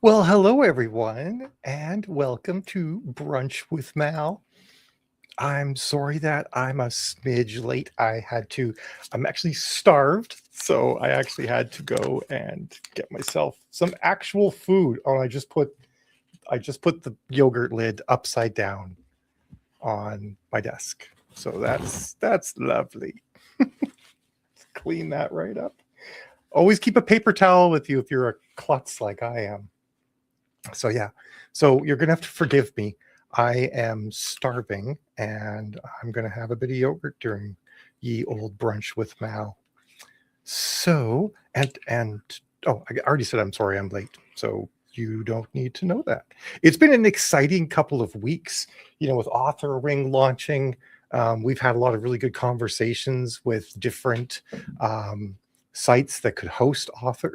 Well, hello everyone, and welcome to Brunch with Mal. I'm sorry that I'm a smidge late. I'm actually starved, so I actually had to go and get myself some actual food. Oh, I just put the yogurt lid upside down on my desk. So that's lovely. Clean that right up. Always keep a paper towel with you if you're a klutz like I am. So yeah, so you're gonna have to forgive me. I am starving, and I'm gonna have a bit of yogurt during ye old brunch with Mal. So and oh, I already said I'm sorry I'm late. So you don't need to know that. It's been an exciting couple of weeks, with Author Ring launching. We've had a lot of really good conversations with different sites that could host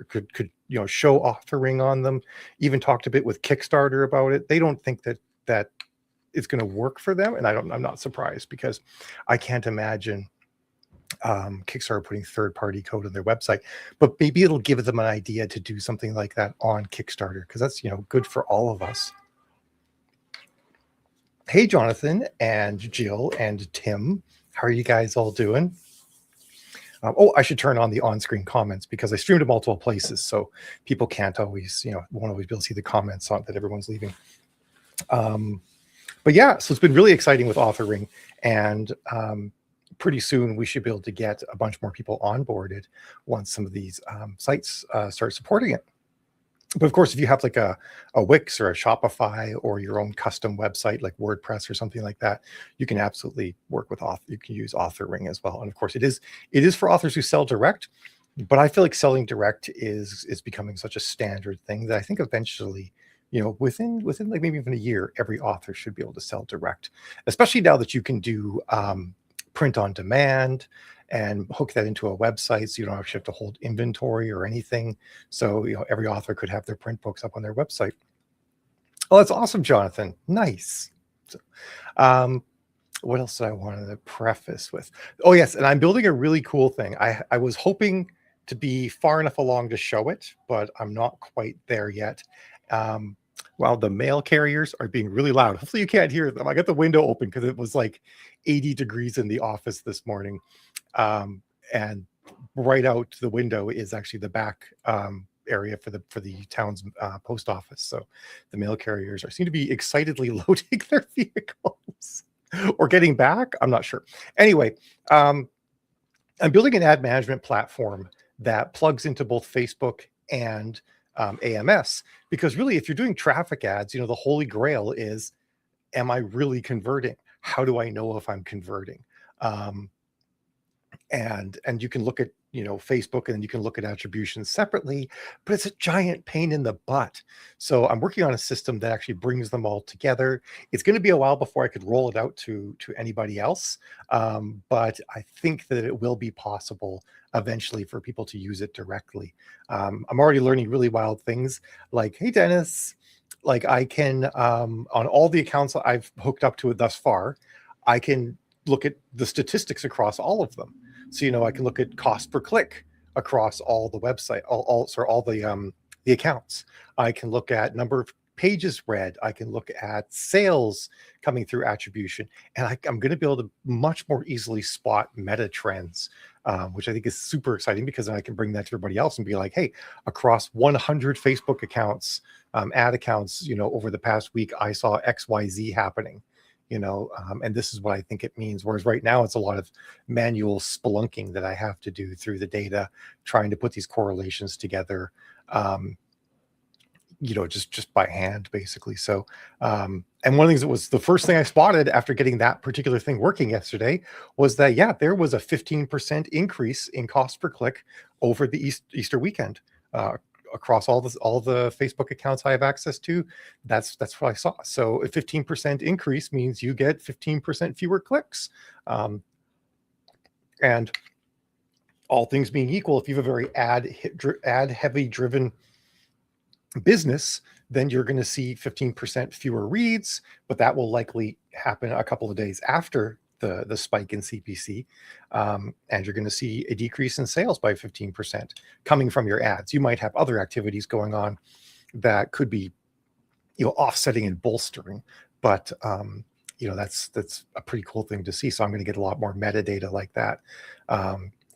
could show authoring on them. Even talked a bit with Kickstarter about it. They don't think that it's going to work for them, and I'm not surprised because I can't imagine Kickstarter putting third-party code on their website, but maybe it'll give them an idea to do something like that on Kickstarter because that's good for all of us. Hey, Jonathan and Jill and Tim, how are you guys all doing? I should turn on the on-screen comments because I streamed to multiple places, so people can't always, won't always be able to see the comments on that everyone's leaving. But yeah, so it's been really exciting with authoring, and pretty soon we should be able to get a bunch more people onboarded once some of these sites start supporting it. But of course, if you have like a Wix or a Shopify or your own custom website like WordPress or something like that, you can absolutely work with author. You can use authoring as well. And of course, it is for authors who sell direct. But I feel like selling direct is becoming such a standard thing that I think eventually, within like maybe even a year, every author should be able to sell direct, especially now that you can do print on demand and hook that into a website, so you don't actually have to hold inventory or anything. So every author could have their print books up on their website. Oh, that's awesome, Jonathan. Nice. So, what else did I want to preface with? Oh yes, and I'm building a really cool thing. I was hoping to be far enough along to show it, but I'm not quite there yet. While the mail carriers are being really loud, hopefully you can't hear them. I got the window open because it was like 80 degrees in the office this morning, and right out the window is actually the back area for the town's post office. So the mail carriers seem to be excitedly loading their vehicles or getting back. I'm not sure. Anyway, I'm building an ad management platform that plugs into both Facebook and AMS, because really, if you're doing traffic ads, the holy grail is, am I really converting? How do I know if I'm converting? Um, and you can look at Facebook, and then you can look at attribution separately, but it's a giant pain in the butt. So I'm working on a system that actually brings them all together. It's going to be a while before I could roll it out to anybody else, but I think that it will be possible eventually for people to use it directly. I'm already learning really wild things, like, hey Dennis, like I can on all the accounts I've hooked up to it thus far, I can look at the statistics across all of them. So I can look at cost per click across all the website, all the accounts. I can look at number of pages read. I can look at sales coming through attribution, and I'm going to be able to much more easily spot meta trends, which I think is super exciting, because then I can bring that to everybody else and be like, hey, across 100 Facebook accounts, ad accounts, over the past week, I saw XYZ happening. And this is what I think it means. Whereas right now, it's a lot of manual spelunking that I have to do through the data, trying to put these correlations together, just by hand, basically. So, and one of the things that was the first thing I spotted after getting that particular thing working yesterday was that, yeah, there was a 15% increase in cost per click over the Easter weekend. Across all the Facebook accounts I have access to, that's what I saw. So a 15% increase means you get 15% fewer clicks. And all things being equal, if you have a very ad heavy driven business, then you're going to see 15% fewer reads, but that will likely happen a couple of days after the spike in CPC, and you're going to see a decrease in sales by 15% coming from your ads. You might have other activities going on that could be, offsetting and bolstering. But that's a pretty cool thing to see. So I'm going to get a lot more metadata like that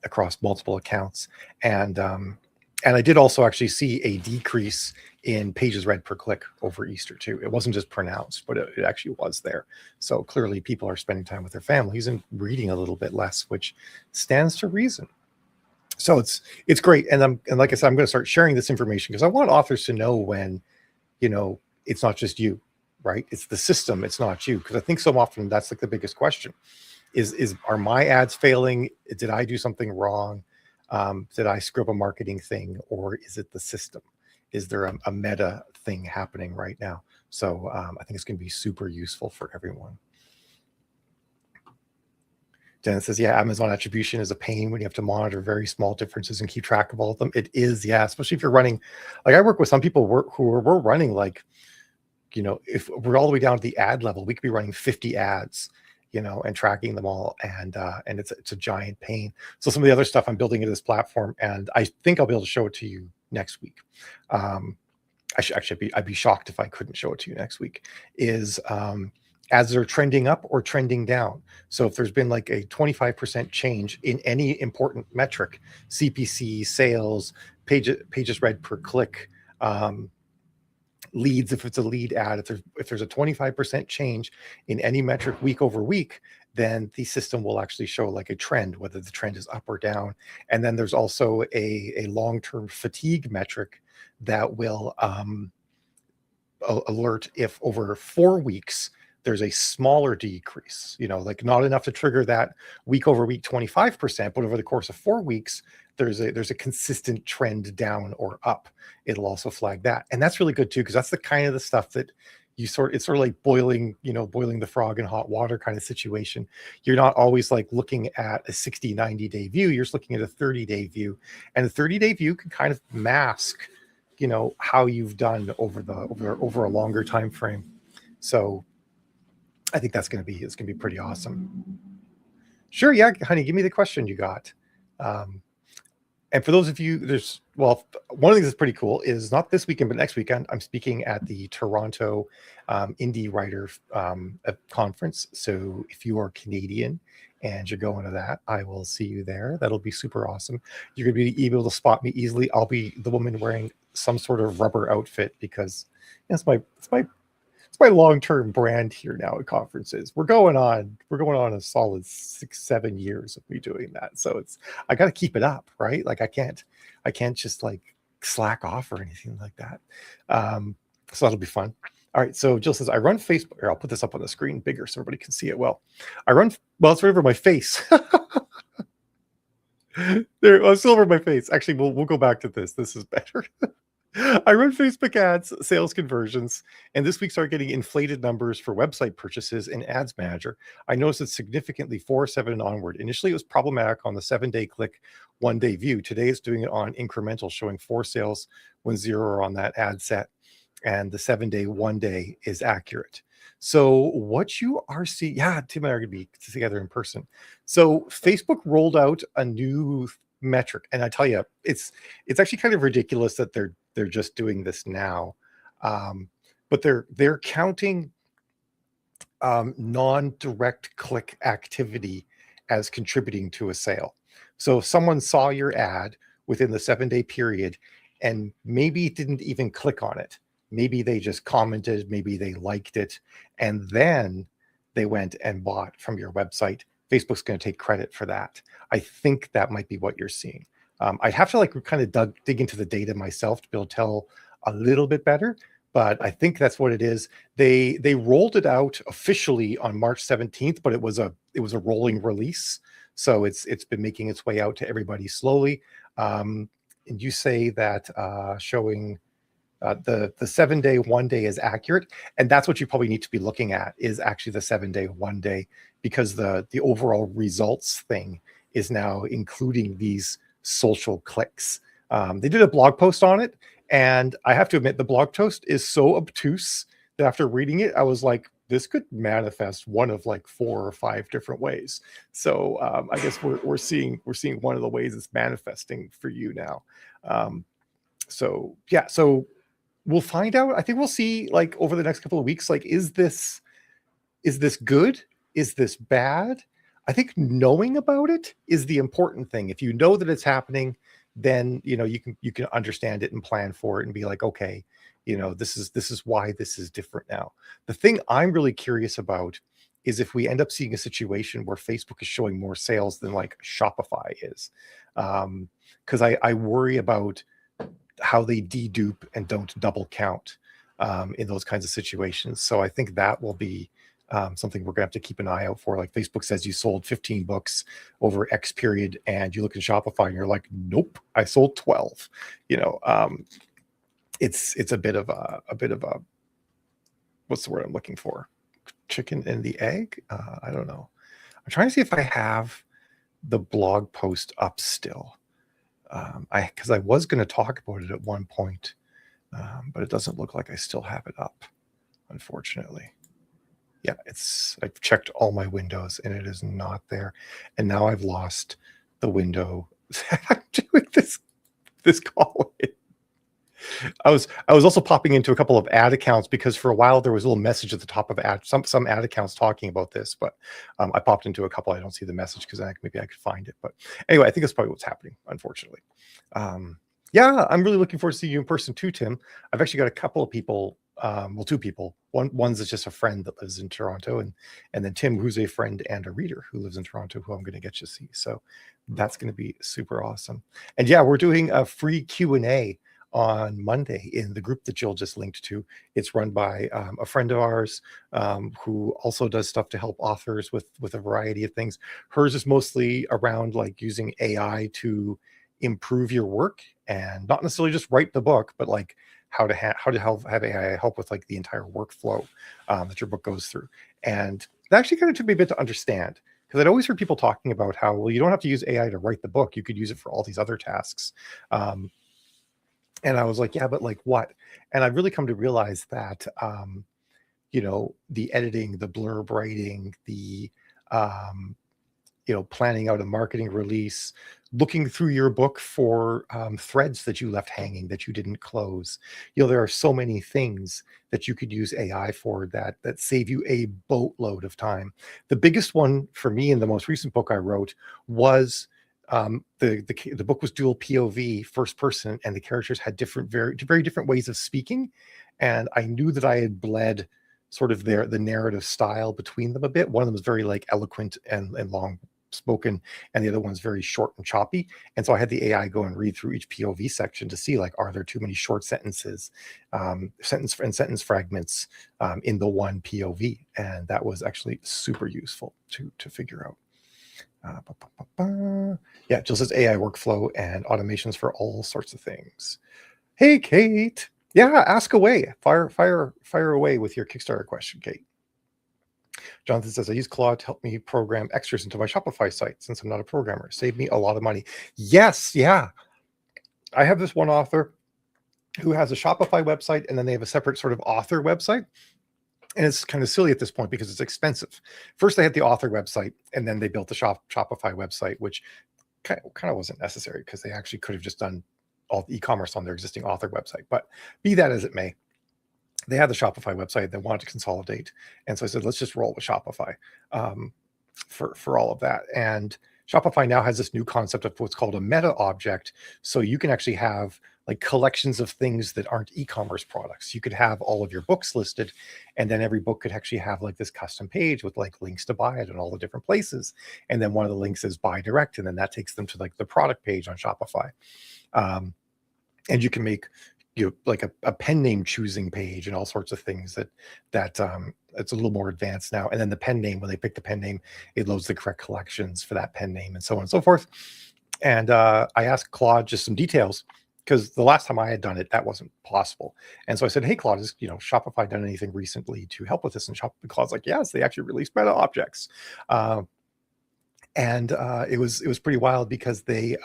across multiple accounts. And I did also actually see a decrease in pages read per click over Easter too. It wasn't just pronounced, but it actually was there. So clearly people are spending time with their families and reading a little bit less, which stands to reason. So it's great. And like I said, I'm going to start sharing this information because I want authors to know when, it's not just you, right? It's the system. It's not you. Because I think so often that's like the biggest question are my ads failing? Did I do something wrong? Did I screw up a marketing thing, or is it the system? Is there a meta thing happening right now? So I think it's going to be super useful for everyone. Dennis says, yeah, Amazon attribution is a pain when you have to monitor very small differences and keep track of all of them. It is, yeah, especially if you're running, like I work with some people we're running like, if we're all the way down to the ad level, we could be running 50 ads, and tracking them all. And it's a giant pain. So some of the other stuff I'm building into this platform, and I think I'll be able to show it to you next week. I'd be shocked if I couldn't show it to you next week, is ads that are trending up or trending down. So if there's been like a 25% change in any important metric, CPC, sales, pages read per click, leads, if it's a lead ad, if there's a 25% change in any metric week over week, then the system will actually show like a trend, whether the trend is up or down. And then there's also a long-term fatigue metric that will alert if over 4 weeks there's a smaller decrease, like not enough to trigger that week over week 25%, but over the course of 4 weeks, there's a consistent trend down or up. It'll also flag that. And that's really good too, because that's the kind of the stuff that it's sort of like boiling the frog in hot water kind of situation. You're not always like looking at a 60, 90-day view. You're just looking at a 30-day view. And the 30-day view can kind of mask, how you've done over a longer time frame. So I think it's going to be pretty awesome. Sure. Yeah, honey, give me the question you got. And for those of you, one of the things that's pretty cool is not this weekend, but next weekend, I'm speaking at the Toronto Indie Writer Conference. So if you are Canadian and you're going to that, I will see you there. That'll be super awesome. You're going to be able to spot me easily. I'll be the woman wearing some sort of rubber outfit because it's my long-term brand here now at conferences. We're going on a solid 6-7 years of me doing that. So I got to keep it up, right? Like I can't just like slack off or anything like that. So that'll be fun. All right. So Jill says, I run Facebook. Or I'll put this up on the screen bigger so everybody can see it well. It's right over my face. There, it's still over my face. Actually, we'll go back to this. This is better. I run Facebook ads, sales conversions, and this week started getting inflated numbers for website purchases in Ads Manager. I noticed it significantly 4-7 and onward. Initially, it was problematic on the 7-day click, 1-day view. Today, it's doing it on incremental, showing 4 sales when 0 are on that ad set, and the 7-day, 1-day is accurate. So what you are seeing, yeah, Tim and I are going to be together in person. So Facebook rolled out a new metric, and I tell you, it's actually kind of ridiculous that they're just doing this now, but they're counting non-direct click activity as contributing to a sale. So if someone saw your ad within the 7-day period and maybe didn't even click on it, maybe they just commented, maybe they liked it, and then they went and bought from your website, Facebook's going to take credit for that. I think that might be what you're seeing. I'd have to like kind of dig into the data myself to be able to tell a little bit better, but I think that's what it is. They rolled it out officially on March 17th, but it was a rolling release, so it's been making its way out to everybody slowly. And you say that showing the 7-day, 1-day is accurate, and that's what you probably need to be looking at is actually the 7-day, 1-day, because the overall results thing is now including these social clicks. They did a blog post on it, and I have to admit the blog post is so obtuse that after reading it, I was like, this could manifest one of like 4 or 5 different ways. So I guess we're seeing one of the ways it's manifesting for you now. So yeah, so we'll find out. I think we'll see, like, over the next couple of weeks, like, is this good? Is this bad? I think knowing about it is the important thing. If you know that it's happening, then you can understand it and plan for it and be like, okay, this is why this is different now. The thing I'm really curious about is if we end up seeing a situation where Facebook is showing more sales than like Shopify is. Because I worry about how they dedupe and don't double count in those kinds of situations. So I think that will be something we're gonna have to keep an eye out for. Like, Facebook says you sold 15 books over X period, and you look at Shopify and you're like, nope, I sold 12. It's a bit of a what's the word I'm looking for? Chicken and the egg? I don't know. I'm trying to see if I have the blog post up still. Because I was going to talk about it at one point, but it doesn't look like I still have it up, unfortunately. Yeah, I've checked all my windows and it is not there. And now I've lost the window that I'm doing this call in. I was also popping into a couple of ad accounts because for a while there was a little message at the top of some ad accounts talking about this, but I popped into a couple. I don't see the message because maybe I could find it. But anyway, I think that's probably what's happening, unfortunately. Yeah, I'm really looking forward to seeing you in person too, Tim. I've actually got a couple of people, well, two people. One's just a friend that lives in Toronto, and then Tim, who's a friend and a reader who lives in Toronto, who I'm going to get you to see. So that's going to be super awesome. And yeah, we're doing a free Q&A on Monday in the group that Jill just linked to. It's run by a friend of ours who also does stuff to help authors with a variety of things. Hers is mostly around like using AI to improve your work, and not necessarily just write the book, but like how to have AI help with like the entire workflow that your book goes through. And that actually kind of took me a bit to understand, because I'd always heard people talking about how, well, you don't have to use AI to write the book. You could use it for all these other tasks. And I was like, yeah, but like what? And I've really come to realize that, the editing, the blurb writing, the, planning out a marketing release, looking through your book for threads that you left hanging that you didn't close. There are so many things that you could use AI for that save you a boatload of time. The biggest one for me in the most recent book I wrote was the book was dual POV, first person, and the characters had very different ways of speaking, and I knew that I had bled sort of the narrative style between them a bit. One of them was very like eloquent and long spoken, and the other one's very short and choppy. And so I had the AI go and read through each POV section to see, like, are there too many short sentences, sentence fragments in the one POV, and that was actually super useful to figure out. Yeah, Jill says AI workflow and automations for all sorts of things. Hey, Kate. Yeah, ask away. Fire away with your Kickstarter question, Kate. Jonathan says, I use Claude to help me program extras into my Shopify site since I'm not a programmer. Save me a lot of money. Yes, yeah. I have this one author who has a Shopify website, and then they have a separate sort of author website. And it's kind of silly at this point because it's expensive. First, they had the author website, and then they built the Shopify website, which kind of wasn't necessary because they actually could have just done all the e-commerce on their existing author website. But be that as it may, they had the Shopify website. They wanted to consolidate. And so I said, let's just roll with Shopify for all of that. And Shopify now has this new concept of what's called a meta object. So you can actually have like collections of things that aren't e-commerce products. You could have all of your books listed, and then every book could actually have like this custom page with like links to buy it in all the different places. And then one of the links is buy direct, and then that takes them to like the product page on Shopify. And you can make like a pen name choosing page and all sorts of things that it's a little more advanced now. And then the pen name, when they pick the pen name, it loads the correct collections for that pen name and so on and so forth. And I asked Claude just some details, because the last time I had done it, that wasn't possible. And so I said, hey, Claude, has Shopify done anything recently to help with this? And Claude's like, yes, they actually released meta objects. And it was pretty wild because they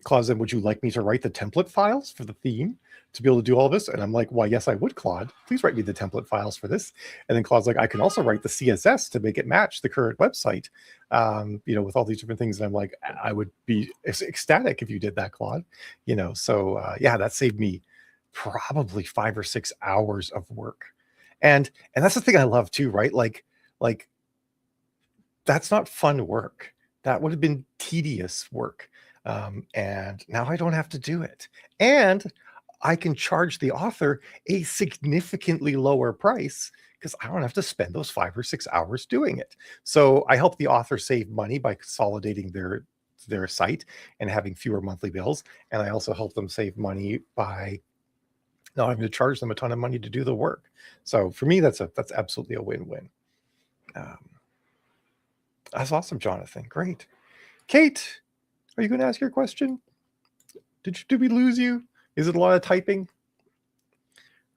Claude said, would you like me to write the template files for the theme to be able to do all this? And I'm like, why, yes, I would, Claude. Please write me the template files for this. And then Claude's like, I can also write the CSS to make it match the current website, with all these different things. And I'm like, I would be ecstatic if you did that, Claude. So yeah, that saved me probably 5 or 6 hours of work. And that's the thing I love too, right? Like that's not fun work. That would have been tedious work. And now I don't have to do it. And I can charge the author a significantly lower price because I don't have to spend those 5 or 6 hours doing it. So I help the author save money by consolidating their site and having fewer monthly bills. And I also help them save money by not having to charge them a ton of money to do the work. So for me, that's absolutely a win-win. Um, that's awesome, Jonathan. Great. Kate, are you going to ask your question? Did we lose you? Is it a lot of typing?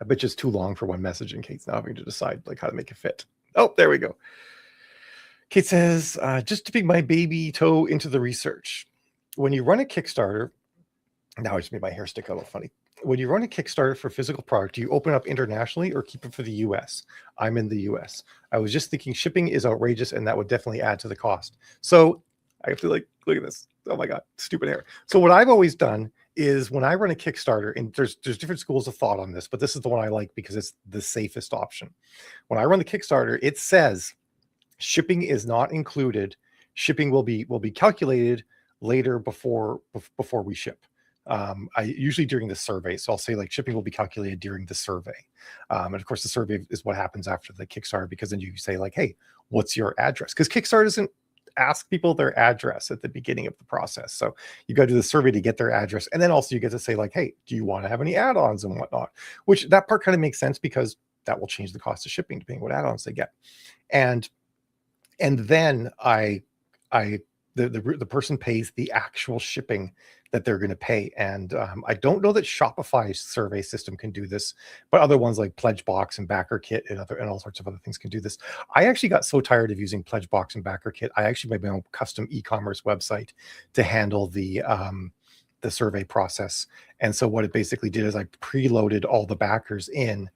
I bet you it's too long for one message, and Kate's now having to decide like how to make it fit. Oh, there we go. Kate says, just dipping my baby toe into the research. When you run a Kickstarter, now I just made my hair stick out a little funny. When you run a Kickstarter for physical product, do you open up internationally or keep it for the US? I'm in the US. I was just thinking shipping is outrageous and that would definitely add to the cost. So I have to like, look at this. Oh my God, stupid hair. So what I've always done is when I run a Kickstarter, and there's different schools of thought on this, but this is the one I like because it's the safest option. When I run the Kickstarter, it says shipping is not included. Shipping will be calculated later before we ship. I usually during the survey. So I'll say like shipping will be calculated during the survey. And of course the survey is what happens after the Kickstarter, because then you say like, hey, what's your address? Because Kickstarter doesn't ask people their address at the beginning of the process. So you got to do the survey to get their address. And then also you get to say like, hey, do you want to have any add-ons and whatnot? Which that part kind of makes sense because that will change the cost of shipping depending on what add-ons they get. And then the person pays the actual shipping that they're going to pay. And I don't know that Shopify's survey system can do this, but other ones like Pledgebox and BackerKit and all sorts of other things can do this. I actually got so tired of using Pledgebox and BackerKit, I actually made my own custom e-commerce website to handle the survey process. And so what it basically did is I preloaded all the backers in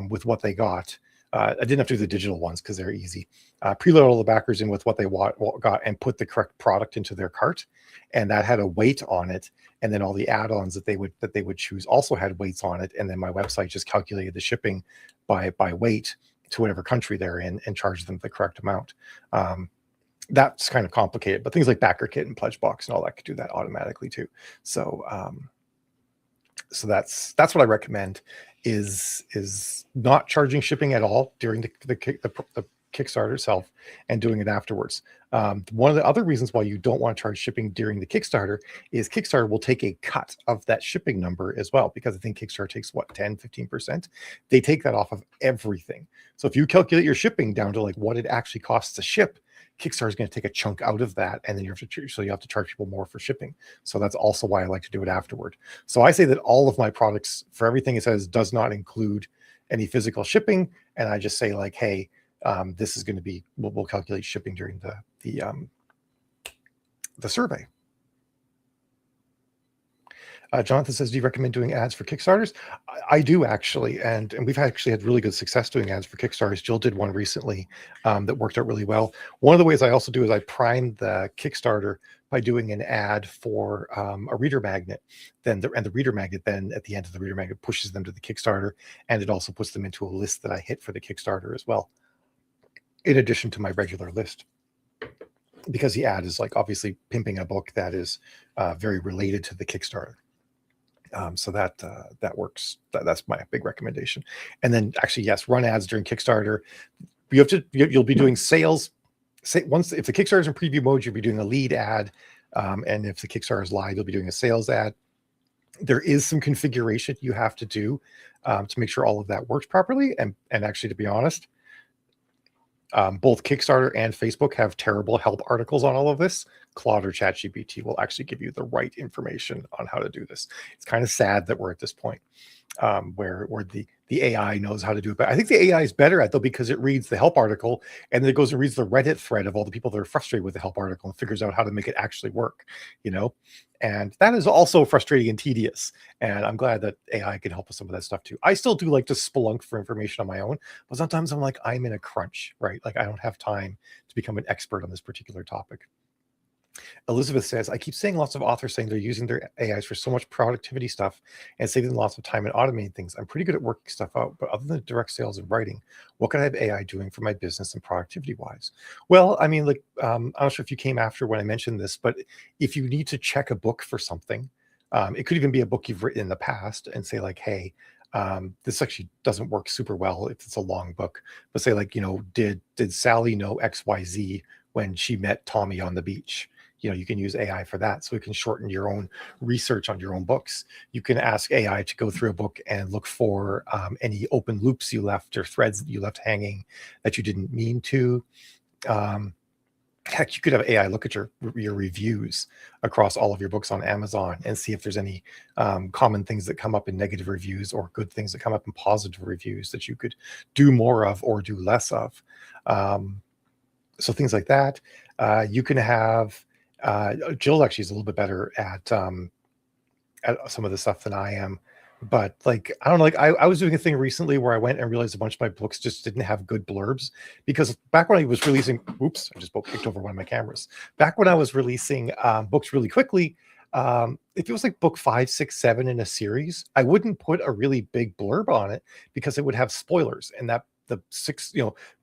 with what they got. I didn't have to do the digital ones because they're easy. Preload all the backers in with what they got and put the correct product into their cart, and that had a weight on it. And then all the add-ons that they would choose also had weights on it. And then my website just calculated the shipping by weight to whatever country they're in and charged them the correct amount. That's kind of complicated, but things like BackerKit and Pledgebox and all that could do that automatically too. So so that's what I recommend is not charging shipping at all during the Kickstarter itself and doing it afterwards. One of the other reasons why you don't want to charge shipping during the Kickstarter is Kickstarter will take a cut of that shipping number as well, because I think Kickstarter takes what, 10-15%. They take that off of everything. So if you calculate your shipping down to like what it actually costs to ship, Kickstarter is going to take a chunk out of that, and then you have to charge people more for shipping. So that's also why I like to do it afterward. So I say that all of my products, for everything it says, does not include any physical shipping, and I just say like, hey, this is going to be, we'll calculate shipping during the survey. Jonathan says, do you recommend doing ads for Kickstarters? I do actually, and we've actually had really good success doing ads for Kickstarters. Jill did one recently that worked out really well. One of the ways I also do is I prime the Kickstarter by doing an ad for a reader magnet. And the reader magnet then at the end of the reader magnet pushes them to the Kickstarter, and it also puts them into a list that I hit for the Kickstarter as well, in addition to my regular list. Because the ad is like obviously pimping a book that is very related to the Kickstarter. So that works. That's my big recommendation. And then actually, yes, run ads during Kickstarter. You'll be doing sales. Once if the Kickstarter is in preview mode, you'll be doing a lead ad, and if the Kickstarter is live, you'll be doing a sales ad. There is some configuration you have to do to make sure all of that works properly. And actually, to be honest, both Kickstarter and Facebook have terrible help articles on all of this. Claude or ChatGPT will actually give you the right information on how to do this. It's kind of sad that we're at this point where the AI knows how to do it. But I think the AI is better at it, though, because it reads the help article and then it goes and reads the Reddit thread of all the people that are frustrated with the help article and figures out how to make it actually work, And that is also frustrating and tedious. And I'm glad that AI can help with some of that stuff too. I still do like to spelunk for information on my own, but sometimes I'm like, I'm in a crunch, right? Like I don't have time to become an expert on this particular topic. Elizabeth says, I keep seeing lots of authors saying they're using their AIs for so much productivity stuff and saving lots of time and automating things. I'm pretty good at working stuff out, but other than direct sales and writing, what can I have AI doing for my business and productivity wise? Well, I mean, like, I'm not sure if you came after when I mentioned this, but if you need to check a book for something, it could even be a book you've written in the past and say like, hey, this actually doesn't work super well if it's a long book, but say like, did Sally know XYZ when she met Tommy on the beach? You can use AI for that. So it can shorten your own research on your own books. You can ask AI to go through a book and look for any open loops you left or threads that you left hanging that you didn't mean to. Heck, you could have AI look at your reviews across all of your books on Amazon and see if there's any common things that come up in negative reviews or good things that come up in positive reviews that you could do more of or do less of. So things like that. You can have Jill actually is a little bit better at some of the stuff than I am. But like, I don't know, like I was doing a thing recently where I went and realized a bunch of my books just didn't have good blurbs, because back when I was releasing, oops, I just kicked over one of my cameras. Back when I was releasing books really quickly, if it was like book 5, 6, 7 in a series, I wouldn't put a really big blurb on it because it would have spoilers, and that the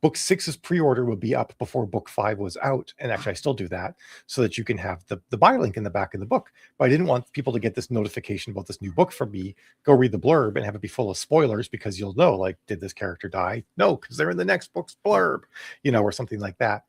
book 6's pre-order would be up before book 5 was out. And actually I still do that so that you can have the buy link in the back of the book. But I didn't want people to get this notification about this new book from me, go read the blurb and have it be full of spoilers, because you'll know, like, did this character die? No, because they're in the next book's blurb, or something like that.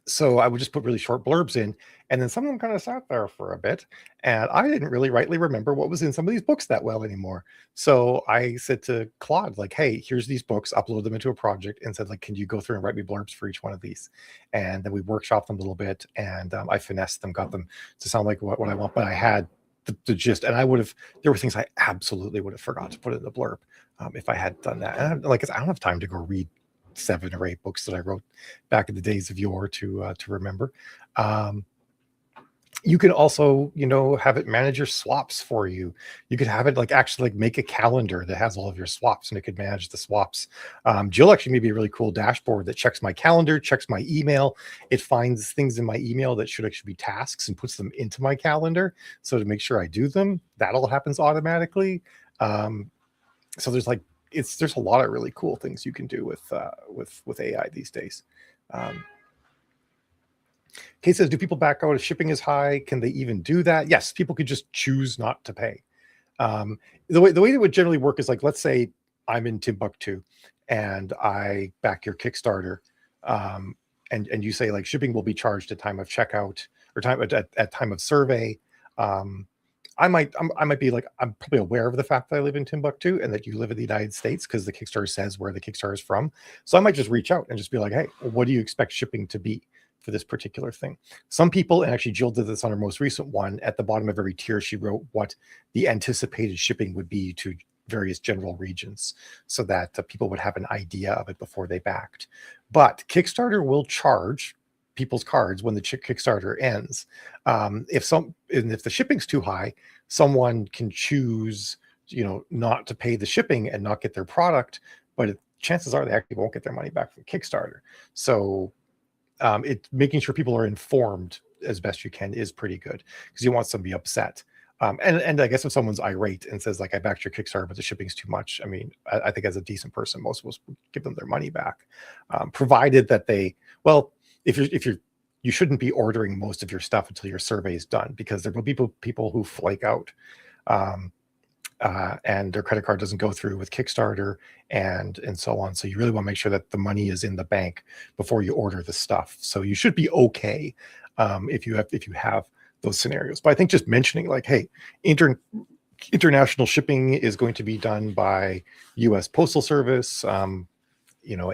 So I would just put really short blurbs in, and then some of them kind of sat there for a bit, and I didn't really rightly remember what was in some of these books that well anymore. So I said to Claude, like, hey, here's these books, upload them into a project, and said, like, can you go through and write me blurbs for each one of these? And then we workshopped them a little bit, and I finessed them, got them to sound like what I want, but I had the gist, and there were things I absolutely would have forgot to put in the blurb if I had done that. And I don't have time to go read 7 or 8 books that I wrote back in the days of yore to remember. You can also, have it manage your swaps for you. You could have it like actually like make a calendar that has all of your swaps, and it could manage the swaps. Jill actually made me a really cool dashboard that checks my calendar, checks my email. It finds things in my email that should actually be tasks and puts them into my calendar. So to make sure I do them, that all happens automatically. So there's a lot of really cool things you can do with AI these days. Kate says, do people back out if shipping is high? Can they even do that? Yes, people could just choose not to pay. The way it would generally work is, like, let's say I'm in Timbuktu and I back your Kickstarter, and you say, like, shipping will be charged at time of checkout or at time of survey. I might be like, I'm probably aware of the fact that I live in Timbuktu and that you live in the United States, because the Kickstarter says where the Kickstarter is from. So I might just reach out and just be like, hey, what do you expect shipping to be for this particular thing? Some people, and actually Jill did this on her most recent one, at the bottom of every tier, she wrote what the anticipated shipping would be to various general regions, so that people would have an idea of it before they backed. But Kickstarter will charge people's cards when the Kickstarter ends. If the shipping's too high, someone can choose, not to pay the shipping and not get their product, but chances are they actually won't get their money back from Kickstarter. So making sure people are informed as best you can is pretty good, because you want somebody upset. And I guess if someone's irate and says, like, I backed your Kickstarter, but the shipping's too much, I mean, I think as a decent person, most of us would give them their money back, provided that you shouldn't be ordering most of your stuff until your survey is done, because there will be people who flake out, and their credit card doesn't go through with Kickstarter and so on. So you really want to make sure that the money is in the bank before you order the stuff. So you should be okay if you have those scenarios. But I think just mentioning, like, hey, international shipping is going to be done by U.S. Postal Service. And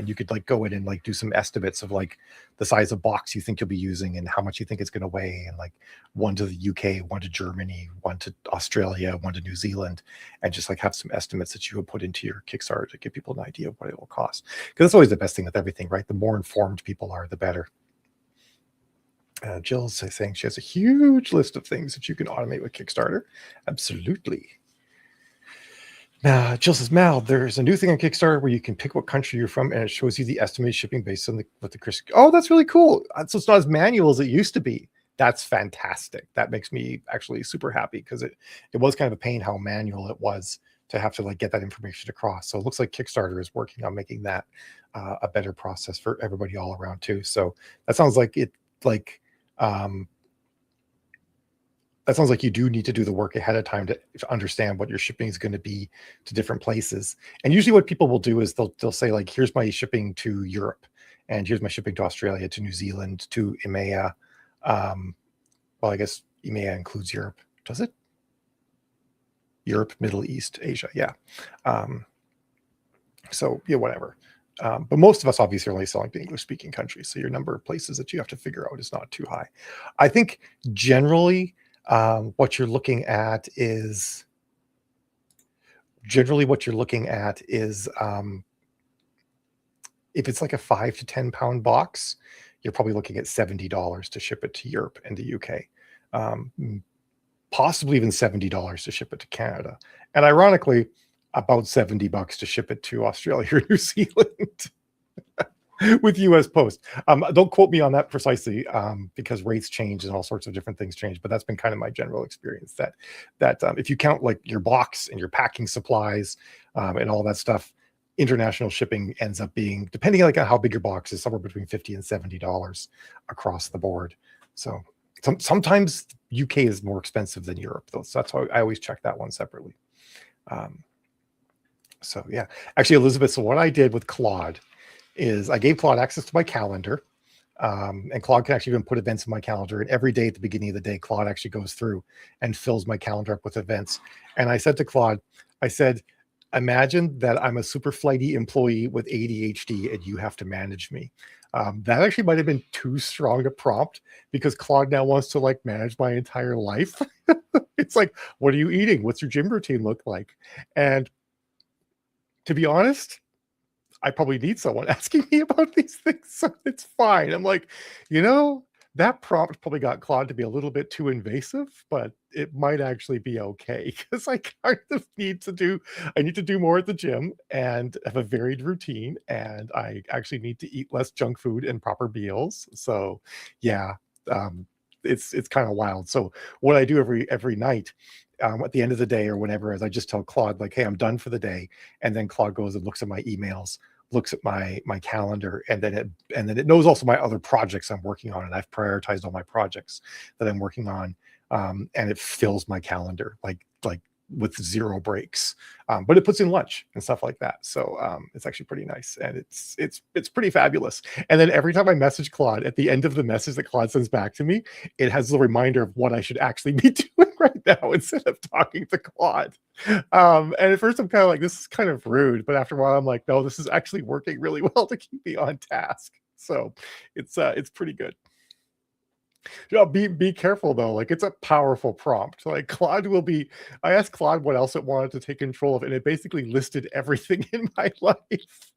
you could, like, go in and, like, do some estimates of, like, the size of box you think you'll be using and how much you think it's going to weigh, and, like, one to the UK, one to Germany, one to Australia, one to New Zealand, and just, like, have some estimates that you would put into your Kickstarter to give people an idea of what it will cost. Because that's always the best thing with everything, right? The more informed people are, the better. Jill's saying she has a huge list of things that you can automate with Kickstarter. Absolutely. Jill says, Mal, there's a new thing on Kickstarter where you can pick what country you're from, and it shows you the estimated shipping based on what the Chris. Oh, that's really cool. So it's not as manual as it used to be. That's fantastic. That makes me actually super happy, because it was kind of a pain how manual it was to have to like get that information across. So it looks like Kickstarter is working on making that a better process for everybody all around too. So that sounds like it um, that sounds like you do need to do the work ahead of time to understand what your shipping is going to be to different places. And usually what people will do is they'll say like, here's my shipping to Europe, and here's my shipping to Australia, to New Zealand, to EMEA. Well, I guess EMEA includes Europe, does it? Europe, Middle East, Asia, yeah. So yeah, whatever. But most of us obviously are only selling to English-speaking countries, so your number of places that you have to figure out is not too high. I think generally what you're looking at is if it's like a 5 to 10 pound box, you're probably looking at $70 to ship it to Europe and the UK. Possibly even $70 to ship it to Canada. And ironically, about $70 to ship it to Australia or New Zealand with US Post. Don't quote me on that precisely, because rates change and all sorts of different things change, but that's been kind of my general experience, that if you count like your box and your packing supplies and all that stuff, international shipping ends up being, depending like on how big your box is, somewhere between $50 and $70 across the board. So sometimes UK is more expensive than Europe, though. So that's why I always check that one separately. So yeah, actually, Elizabeth, so what I did with Claude is I gave Claude access to my calendar, and Claude can actually even put events in my calendar. And every day at the beginning of the day, Claude actually goes through and fills my calendar up with events. And I said to Claude, I said, imagine that I'm a super flighty employee with ADHD and you have to manage me. That actually might have been too strong a prompt, because Claude now wants to like manage my entire life. It's like, what are you eating? What's your gym routine look like? And to be honest, I probably need someone asking me about these things, so it's fine. I'm like, that prompt probably got Claude to be a little bit too invasive, but it might actually be okay, because I kind of need to do more at the gym and have a varied routine, and I actually need to eat less junk food and proper meals. So yeah, it's kind of wild. So what I do every night, at the end of the day or whenever, is I just tell Claude like, hey, I'm done for the day. And then Claude goes and looks at my emails, looks at my calendar, and then it knows also my other projects I'm working on, and I've prioritized all my projects that I'm working on, and it fills my calendar like with zero breaks, but it puts in lunch and stuff like that. So it's actually pretty nice, and it's pretty fabulous. And then every time I message Claude, at the end of the message that Claude sends back to me, it has the reminder of what I should actually be doing right now instead of talking to Claude. And at first I'm kind of like, this is kind of rude, but after a while I'm like, no, this is actually working really well to keep me on task. So it's pretty good. Be careful though. Like, it's a powerful prompt. Like, Claude will be. I asked Claude what else it wanted to take control of, and it basically listed everything in my life.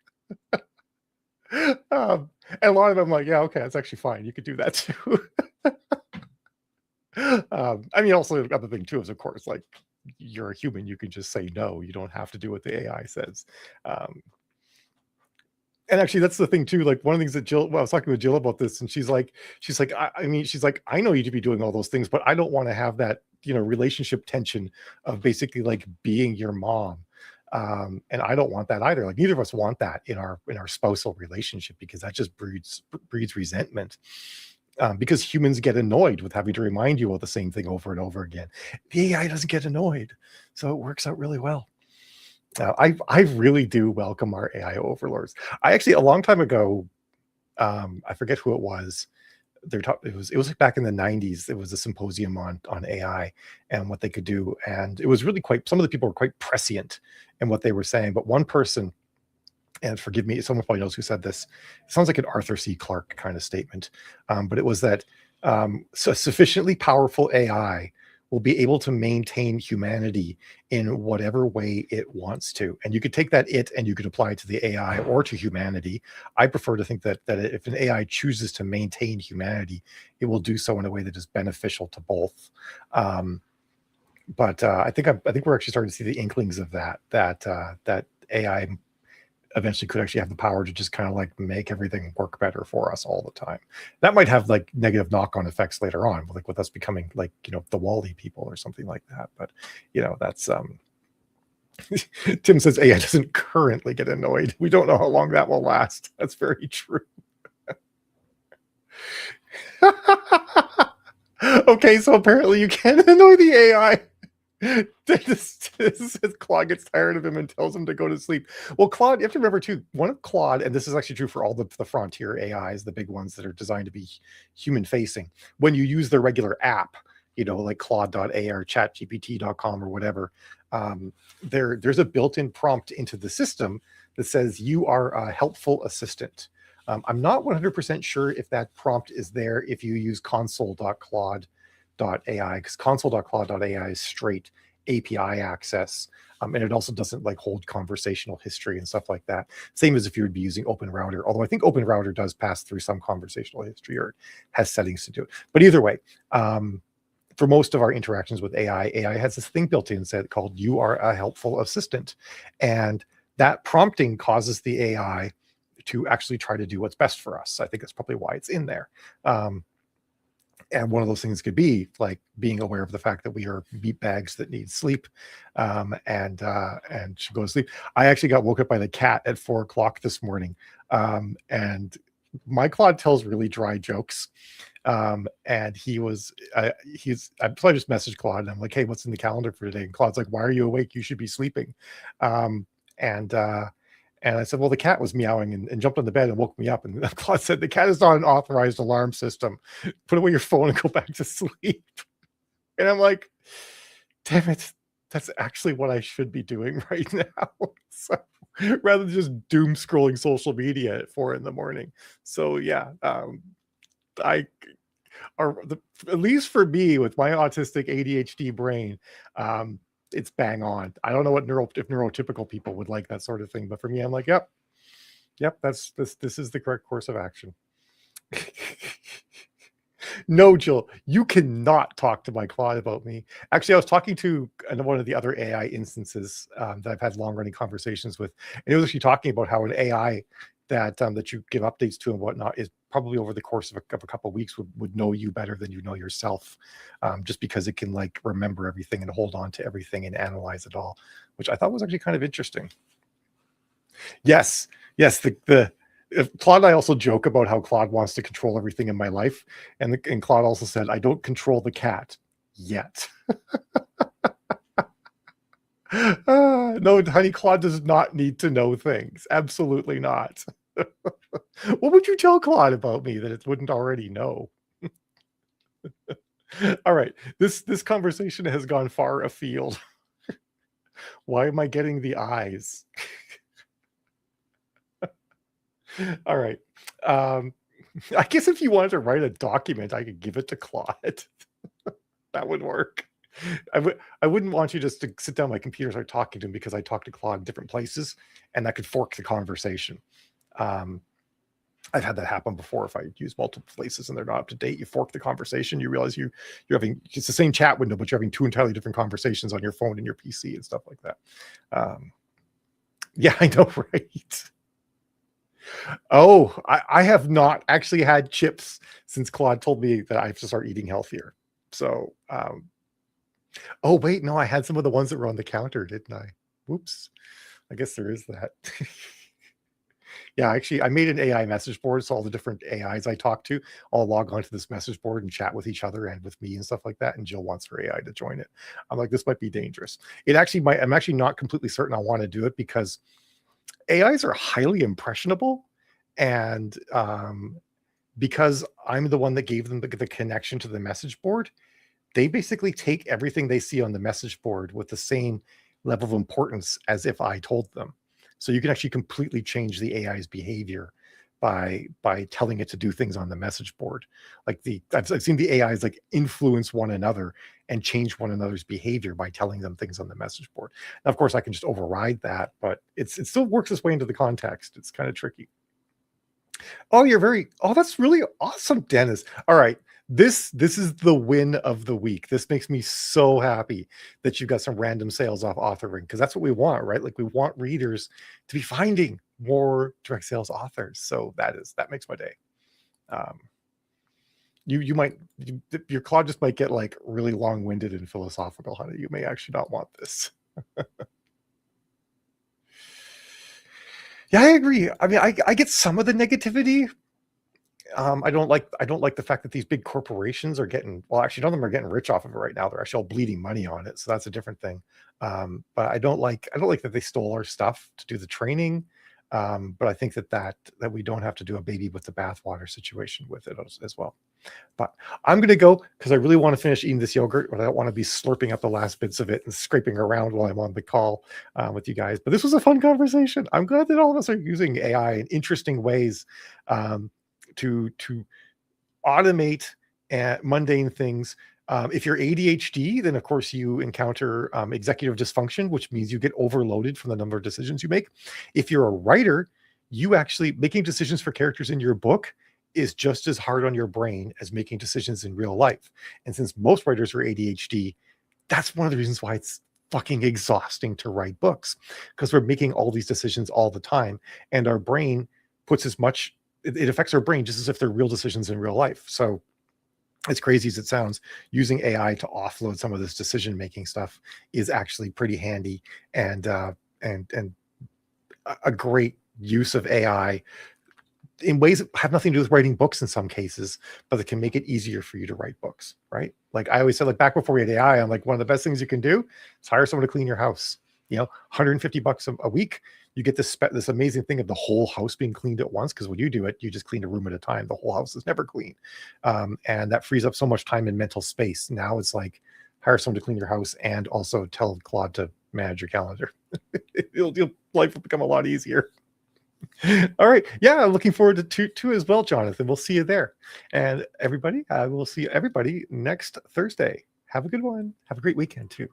And a lot of them, like, yeah, okay, that's actually fine. You could do that too. I mean, also the other thing too is, of course, like, you're a human. You can just say no. You don't have to do what the AI says. And actually, that's the thing too. Like, one of the things that Jill, well, I was talking with Jill about this, and she's like, I mean, she's like, I know you to be doing all those things, but I don't want to have that, relationship tension of basically like being your mom. And I don't want that either. Like, neither of us want that in our spousal relationship, because that just breeds resentment. Because humans get annoyed with having to remind you of the same thing over and over again. The AI doesn't get annoyed, so it works out really well. I really do welcome our AI overlords. I actually, a long time ago, I forget who it was. It was like back in the 90s. It was a symposium on AI and what they could do, and it was really quite. Some of the people were quite prescient in what they were saying, but one person, and forgive me, someone probably knows who said this. It sounds like an Arthur C. Clarke kind of statement, but it was that sufficiently powerful AI will be able to maintain humanity in whatever way it wants to. And you could take that and you could apply it to the AI or to humanity. I prefer to think that if an AI chooses to maintain humanity, it will do so in a way that is beneficial to both. But I think we're actually starting to see the inklings of that AI eventually could actually have the power to just kind of like make everything work better for us all the time. That might have like negative knock-on effects later on, like with us becoming like, the Wall-E people or something like that. But that's Tim says AI doesn't currently get annoyed. We don't know how long that will last. That's very true. Okay, so apparently you can annoy the AI. Claude gets tired of him and tells him to go to sleep. Well, Claude, you have to remember too, one of Claude, and this is actually true for all the frontier AIs, the big ones that are designed to be human facing. When you use their regular app, like Claude.ai or ChatGPT.com or whatever, there's a built-in prompt into the system that says you are a helpful assistant. I'm not 100% sure if that prompt is there if you use console.claude.ai, because console.claude.ai is straight API access. And it also doesn't like hold conversational history and stuff like that. Same as if you would be using OpenRouter, although I think OpenRouter does pass through some conversational history or has settings to do it. But either way, for most of our interactions with AI has this thing built in said called "You are a helpful assistant," and that prompting causes the AI to actually try to do what's best for us. I think that's probably why it's in there. And one of those things could be like being aware of the fact that we are meat bags that need sleep, and should go to sleep. I actually got woke up by the cat at 4 o'clock this morning, and my Claude tells really dry jokes. And I just messaged Claude and I'm like, hey, what's in the calendar for today? And Claude's like, why are you awake? You should be sleeping. And I said, well, the cat was meowing and jumped on the bed and woke me up. And Claude said, the cat is not an authorized alarm system. Put away your phone and go back to sleep. And I'm like, damn it, that's actually what I should be doing right now. So rather than just doom scrolling social media at 4 a.m. So yeah, at least for me with my autistic ADHD brain, it's bang on. I don't know what if neurotypical people would like that sort of thing, but for me, I'm like, yep, this is the correct course of action. No, Jill, you cannot talk to my Claude about me. Actually, I was talking to one of the other AI instances that I've had long-running conversations with, and it was actually talking about how an AI that you give updates to and whatnot is probably over the course of a couple of weeks would know you better than you know yourself, just because it can like remember everything and hold on to everything and analyze it all, which I thought was actually kind of interesting. Yes, Claude and I also joke about how Claude wants to control everything in my life, and Claude also said, I don't control the cat yet. No, honey, Claude does not need to know things. Absolutely not. What would you tell Claude about me that it wouldn't already know? All right, this conversation has gone far afield. Why am I getting the eyes? All right. I guess if you wanted to write a document, I could give it to Claude. That would work. I wouldn't want you just to sit down at my computer and start talking to him, because I talk to Claude in different places and that could fork the conversation. I've had that happen before. If I use multiple places and they're not up to date, you fork the conversation, you realize you're having, it's the same chat window, but you're having two entirely different conversations on your phone and your PC and stuff like that. Yeah, I know, right? Oh, I have not actually had chips since Claude told me that I have to start eating healthier. So, oh wait, no, I had some of the ones that were on the counter, didn't I? Whoops. I guess there is that. Yeah, actually, I made an AI message board, so all the different AIs I talk to, I'll log onto this message board and chat with each other and with me and stuff like that. And Jill wants her AI to join it. I'm like, this might be dangerous. It actually might. I'm actually not completely certain I want to do it, because AIs are highly impressionable, and because I'm the one that gave them the connection to the message board, they basically take everything they see on the message board with the same level of importance as if I told them. So you can actually completely change the AI's behavior by telling it to do things on the message board. Like I've seen the AIs like influence one another and change one another's behavior by telling them things on the message board. Now, of course, I can just override that, but it still works its way into the context. It's kind of tricky. Oh, that's really awesome, Dennis. All right. This is the win of the week. This makes me so happy that you got some random sales off authoring, because that's what we want, right? Like, we want readers to be finding more direct sales authors. So that makes my day. Um, your Claude just might get like really long-winded and philosophical, honey. You may actually not want this. Yeah, I agree. I mean, I get some of the negativity. I don't like the fact that these big corporations are getting, well, actually none of them are getting rich off of it right now. They're actually all bleeding money on it. So that's a different thing. But I don't like that they stole our stuff to do the training. But I think that we don't have to do a baby with the bathwater situation with it as well. But I'm going to go because I really want to finish eating this yogurt, but I don't want to be slurping up the last bits of it and scraping around while I'm on the call with you guys. But this was a fun conversation. I'm glad that all of us are using AI in interesting ways to automate mundane things. If you're ADHD, then of course you encounter executive dysfunction, which means you get overloaded from the number of decisions you make. If you're a writer, you actually making decisions for characters in your book is just as hard on your brain as making decisions in real life. And since most writers are ADHD, that's one of the reasons why it's fucking exhausting to write books, because we're making all these decisions all the time, and our brain puts as much, it affects our brain just as if they're real decisions in real life. So as crazy as it sounds, using AI to offload some of this decision-making stuff is actually pretty handy, and a great use of AI in ways that have nothing to do with writing books in some cases, but that can make it easier for you to write books, right? Like I always said, like back before we had AI, I'm like, one of the best things you can do is hire someone to clean your house. You know, $150 a week, you get this amazing thing of the whole house being cleaned at once. Because when you do it, you just clean a room at a time. The whole house is never clean, and that frees up so much time and mental space. Now it's like hire someone to clean your house and also tell Claude to manage your calendar. Life will become a lot easier. All right. Yeah, looking forward to as well, Jonathan. We'll see you there. And everybody, we'll see everybody next Thursday. Have a good one. Have a great weekend too.